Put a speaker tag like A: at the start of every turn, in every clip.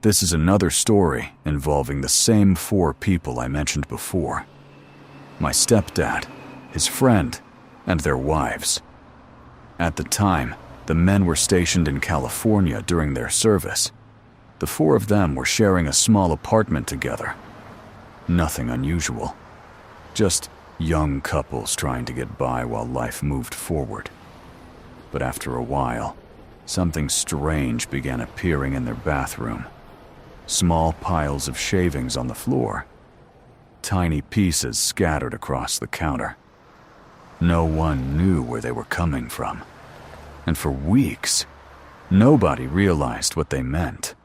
A: This is another story involving the same 4 people I mentioned before. My stepdad, his friend, and their wives. At the time, the men were stationed in California during their service. The 4 of them were sharing a small apartment together. Nothing unusual. Just young couples trying to get by while life moved forward. But after a while, something strange began appearing in their bathroom. Small piles of shavings on the floor. Tiny pieces scattered across the counter. No one knew where they were coming from. And for weeks, nobody realized what they meant.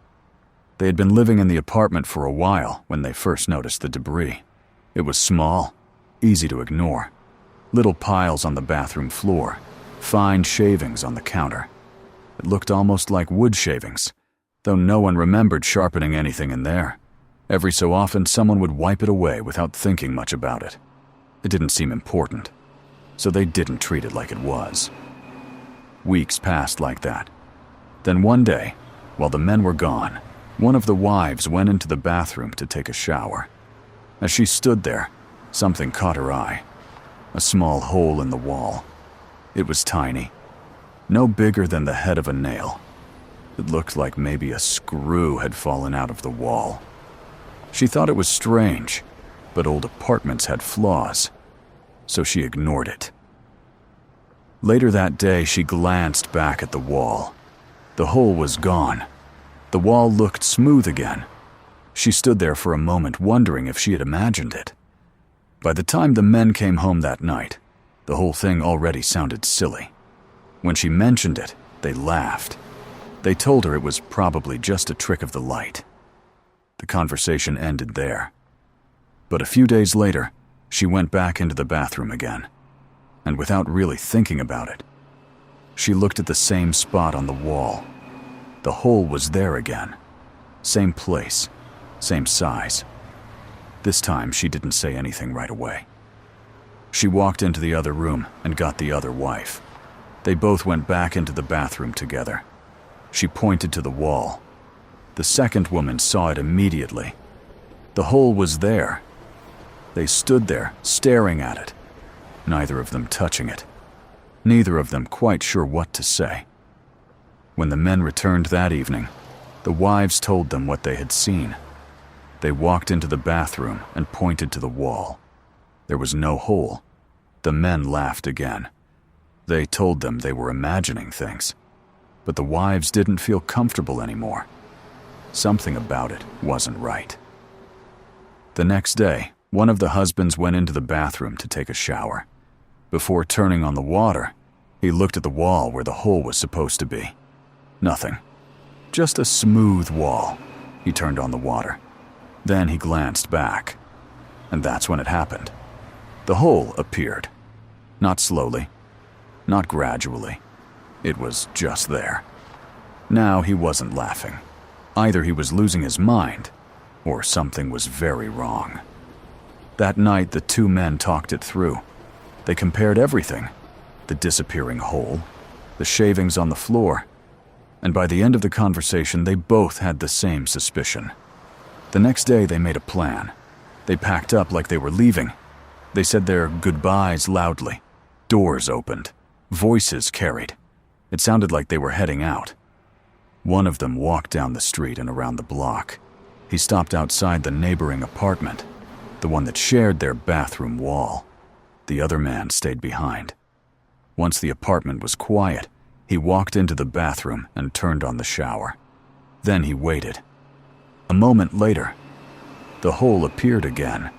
A: They had been living in the apartment for a while when they first noticed the debris. It was small, easy to ignore. Little piles on the bathroom floor, fine shavings on the counter. It looked almost like wood shavings, though no one remembered sharpening anything in there. Every so often, someone would wipe it away without thinking much about it. It didn't seem important, so they didn't treat it like it was. Weeks passed like that. Then one day, while the men were gone, one of the wives went into the bathroom to take a shower. As she stood there, something caught her eye. A small hole in the wall. It was tiny, no bigger than the head of a nail. It looked like maybe a screw had fallen out of the wall. She thought it was strange, but old apartments had flaws, so she ignored it. Later that day, she glanced back at the wall. The hole was gone. The wall looked smooth again. She stood there for a moment, wondering if she had imagined it. By the time the men came home that night, the whole thing already sounded silly. When she mentioned it, they laughed. They told her it was probably just a trick of the light. The conversation ended there. But a few days later, she went back into the bathroom again. And without really thinking about it, she looked at the same spot on the wall. The hole was there again. Same place, same size. This time, she didn't say anything right away. She walked into the other room and got the other wife. They both went back into the bathroom together. She pointed to the wall. The second woman saw it immediately. The hole was there. They stood there, staring at it, neither of them touching it, neither of them quite sure what to say. When the men returned that evening, the wives told them what they had seen. They walked into the bathroom and pointed to the wall. There was no hole. The men laughed again. They told them they were imagining things, but the wives didn't feel comfortable anymore. Something about it wasn't right. The next day, one of the husbands went into the bathroom to take a shower. Before turning on the water, he looked at the wall where the hole was supposed to be. Nothing. Just a smooth wall. He turned on the water. Then he glanced back. And that's when it happened. The hole appeared. Not slowly. Not gradually. It was just there. Now he wasn't laughing. Either he was losing his mind, or something was very wrong. That night, the 2 men talked it through. They compared everything. The disappearing hole, the shavings on the floor, and by the end of the conversation, they both had the same suspicion. The next day, they made a plan. They packed up like they were leaving. They said their goodbyes loudly. Doors opened. Voices carried. It sounded like they were heading out. One of them walked down the street and around the block. He stopped outside the neighboring apartment, the one that shared their bathroom wall. The other man stayed behind. Once the apartment was quiet, he walked into the bathroom and turned on the shower. Then he waited. A moment later, the hole appeared again.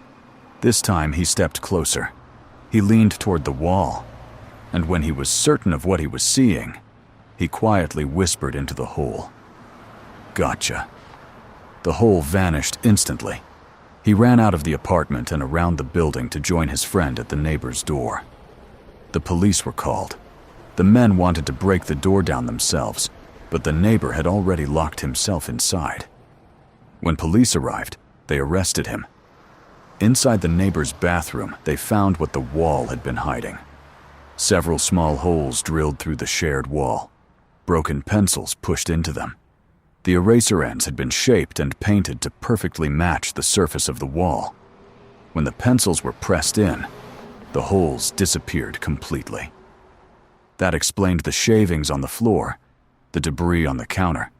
A: This time he stepped closer. He leaned toward the wall, and when he was certain of what he was seeing, he quietly whispered into the hole. "Gotcha." The hole vanished instantly. He ran out of the apartment and around the building to join his friend at the neighbor's door. The police were called. The men wanted to break the door down themselves, but the neighbor had already locked himself inside. When police arrived, they arrested him. Inside the neighbor's bathroom, they found what the wall had been hiding. Several small holes drilled through the shared wall, broken pencils pushed into them. The eraser ends had been shaped and painted to perfectly match the surface of the wall. When the pencils were pressed in, the holes disappeared completely. That explained the shavings on the floor, the debris on the counter,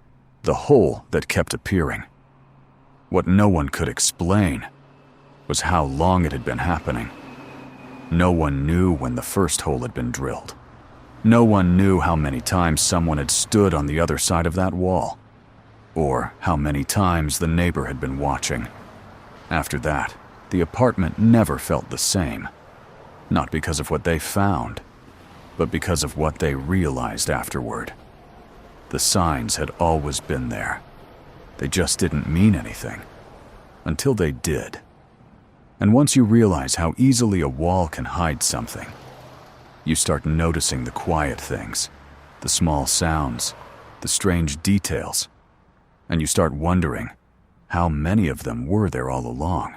A: the hole that kept appearing. What no one could explain was how long it had been happening. No one knew when the first hole had been drilled. No one knew how many times someone had stood on the other side of that wall, or how many times the neighbor had been watching. After that, the apartment never felt the same, not because of what they found, but because of what they realized afterward. The signs had always been there. They just didn't mean anything, until they did. And once you realize how easily a wall can hide something, you start noticing the quiet things, the small sounds, the strange details, and you start wondering how many of them were there all along.